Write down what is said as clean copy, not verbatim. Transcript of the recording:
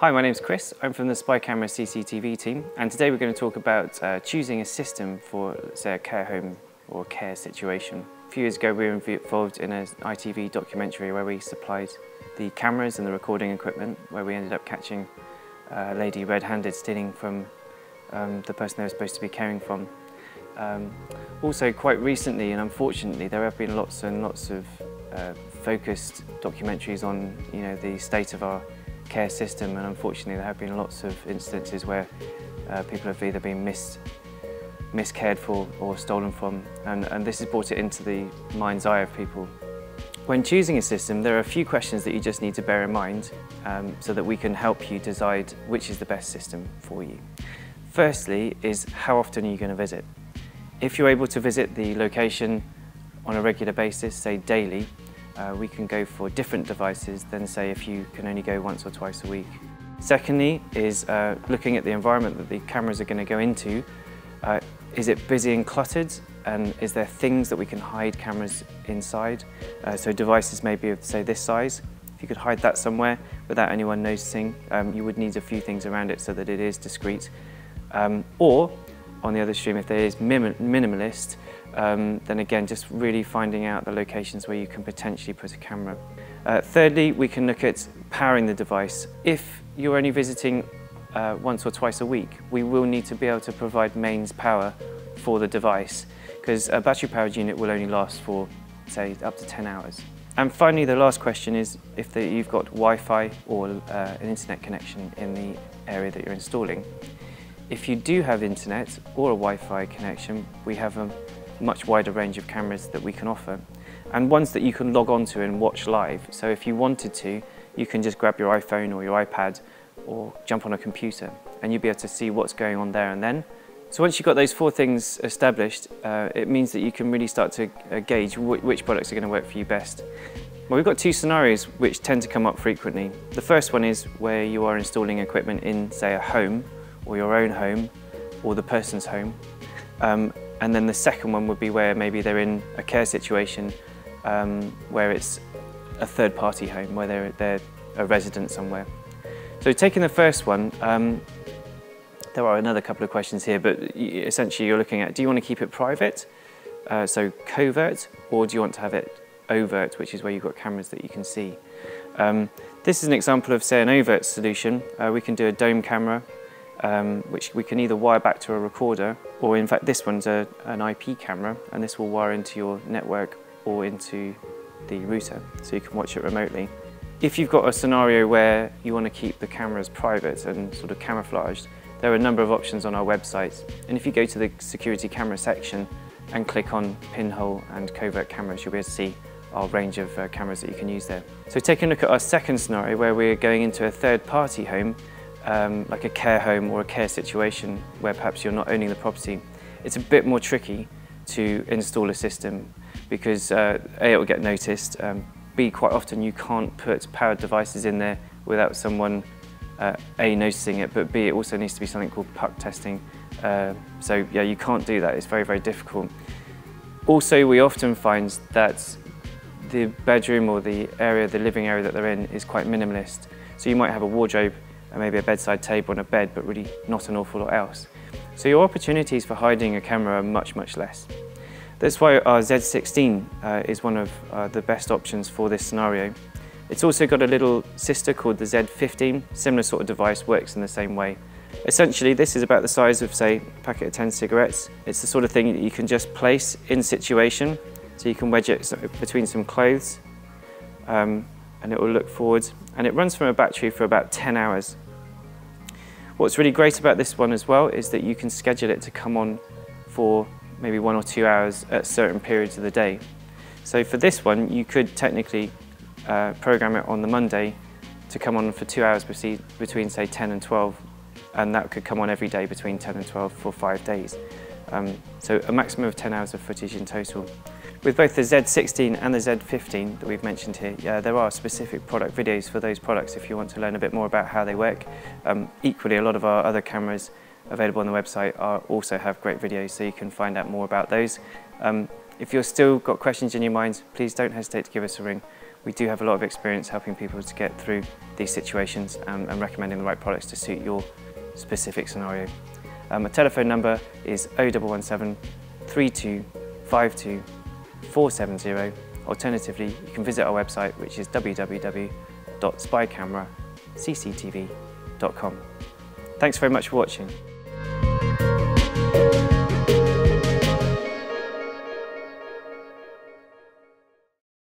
Hi, my name's Chris. I'm from the Spy Camera CCTV team, and today we're going to talk about choosing a system for, say, a care home or care situation. A few years ago we were involved in an ITV documentary where we supplied the cameras and the recording equipment, where we ended up catching a lady red-handed stealing from the person they were supposed to be caring from. Also, quite recently and unfortunately, there have been lots and lots of focused documentaries on the state of our care system, and unfortunately there have been lots of incidences where people have either been miscared for or stolen from, and this has brought it into the mind's eye of people. When choosing a system, there are a few questions that you just need to bear in mind so that we can help you decide which is the best system for you. Firstly is, how often are you going to visit? If you're able to visit the location on a regular basis, say daily, we can go for different devices than, say, if you can only go once or twice a week. Secondly is looking at the environment that the cameras are going to go into. Is it busy and cluttered, and is there things that we can hide cameras inside? So devices maybe of, say, this size. If you could hide that somewhere without anyone noticing, you would need a few things around it so that it is discreet. Or, on the other extreme, if there is minimalist, then again, just really finding out the locations where you can potentially put a camera. Thirdly, we can look at powering the device. If you're only visiting once or twice a week, we will need to be able to provide mains power for the device, because a battery-powered unit will only last for, say, up to 10 hours. And finally, the last question is if you've got Wi-Fi or an internet connection in the area that you're installing. If you do have internet or a Wi-Fi connection, we have a much wider range of cameras that we can offer, and ones that you can log on to and watch live. So if you wanted to, you can just grab your iPhone or your iPad or jump on a computer and you'll be able to see what's going on there and then. So once you've got those four things established, it means that you can really start to gauge which products are going to work for you best. Well, we've got two scenarios which tend to come up frequently. The first one is where you are installing equipment in, say, a home, or your own home, or the person's home. And then the second one would be where maybe they're in a care situation where it's a third-party home, where they're a resident somewhere. So taking the first one, there are another couple of questions here, but essentially you're looking at, do you want to keep it private, so covert, or do you want to have it overt, which is where you've got cameras that you can see? This is an example of, say, an overt solution. We can do a dome camera, which we can either wire back to a recorder, or in fact this one's an IP camera, and this will wire into your network or into the router, so you can watch it remotely. If you've got a scenario where you want to keep the cameras private and sort of camouflaged, there are a number of options on our website, and if you go to the security camera section and click on pinhole and covert cameras, you'll be able to see our range of cameras that you can use there. So taking a look at our second scenario, where we're going into a third-party home, like a care home or a care situation where perhaps you're not owning the property, it's a bit more tricky to install a system because A, it will get noticed, B, quite often you can't put powered devices in there without someone A, noticing it, but B, it also needs to be something called puck testing. So yeah, you can't do that, it's very, very difficult. Also, we often find that the bedroom or the living area that they're in is quite minimalist. So you might have a wardrobe and maybe a bedside table and a bed, but really not an awful lot else. So your opportunities for hiding a camera are much, much less. That's why our Z16 is one of the best options for this scenario. It's also got a little sister called the Z15, similar sort of device, works in the same way. Essentially, this is about the size of, say, a packet of 10 cigarettes. It's the sort of thing that you can just place in situation, so you can wedge it between some clothes, and it will look forward, and it runs from a battery for about 10 hours. What's really great about this one as well is that you can schedule it to come on for maybe 1 or 2 hours at certain periods of the day. So for this one, you could technically program it on the Monday to come on for 2 hours between, say, 10 and 12, and that could come on every day between 10 and 12 for 5 days. So a maximum of 10 hours of footage in total. With both the Z16 and the Z15 that we've mentioned here, there are specific product videos for those products if you want to learn a bit more about how they work. Equally, a lot of our other cameras available on the website also have great videos, so you can find out more about those. If you've still got questions in your mind, please don't hesitate to give us a ring. We do have a lot of experience helping people to get through these situations and recommending the right products to suit your specific scenario. Our telephone number is 0117 3252 470. Alternatively, you can visit our website, which is www.spycameracctv.com. Thanks very much for watching.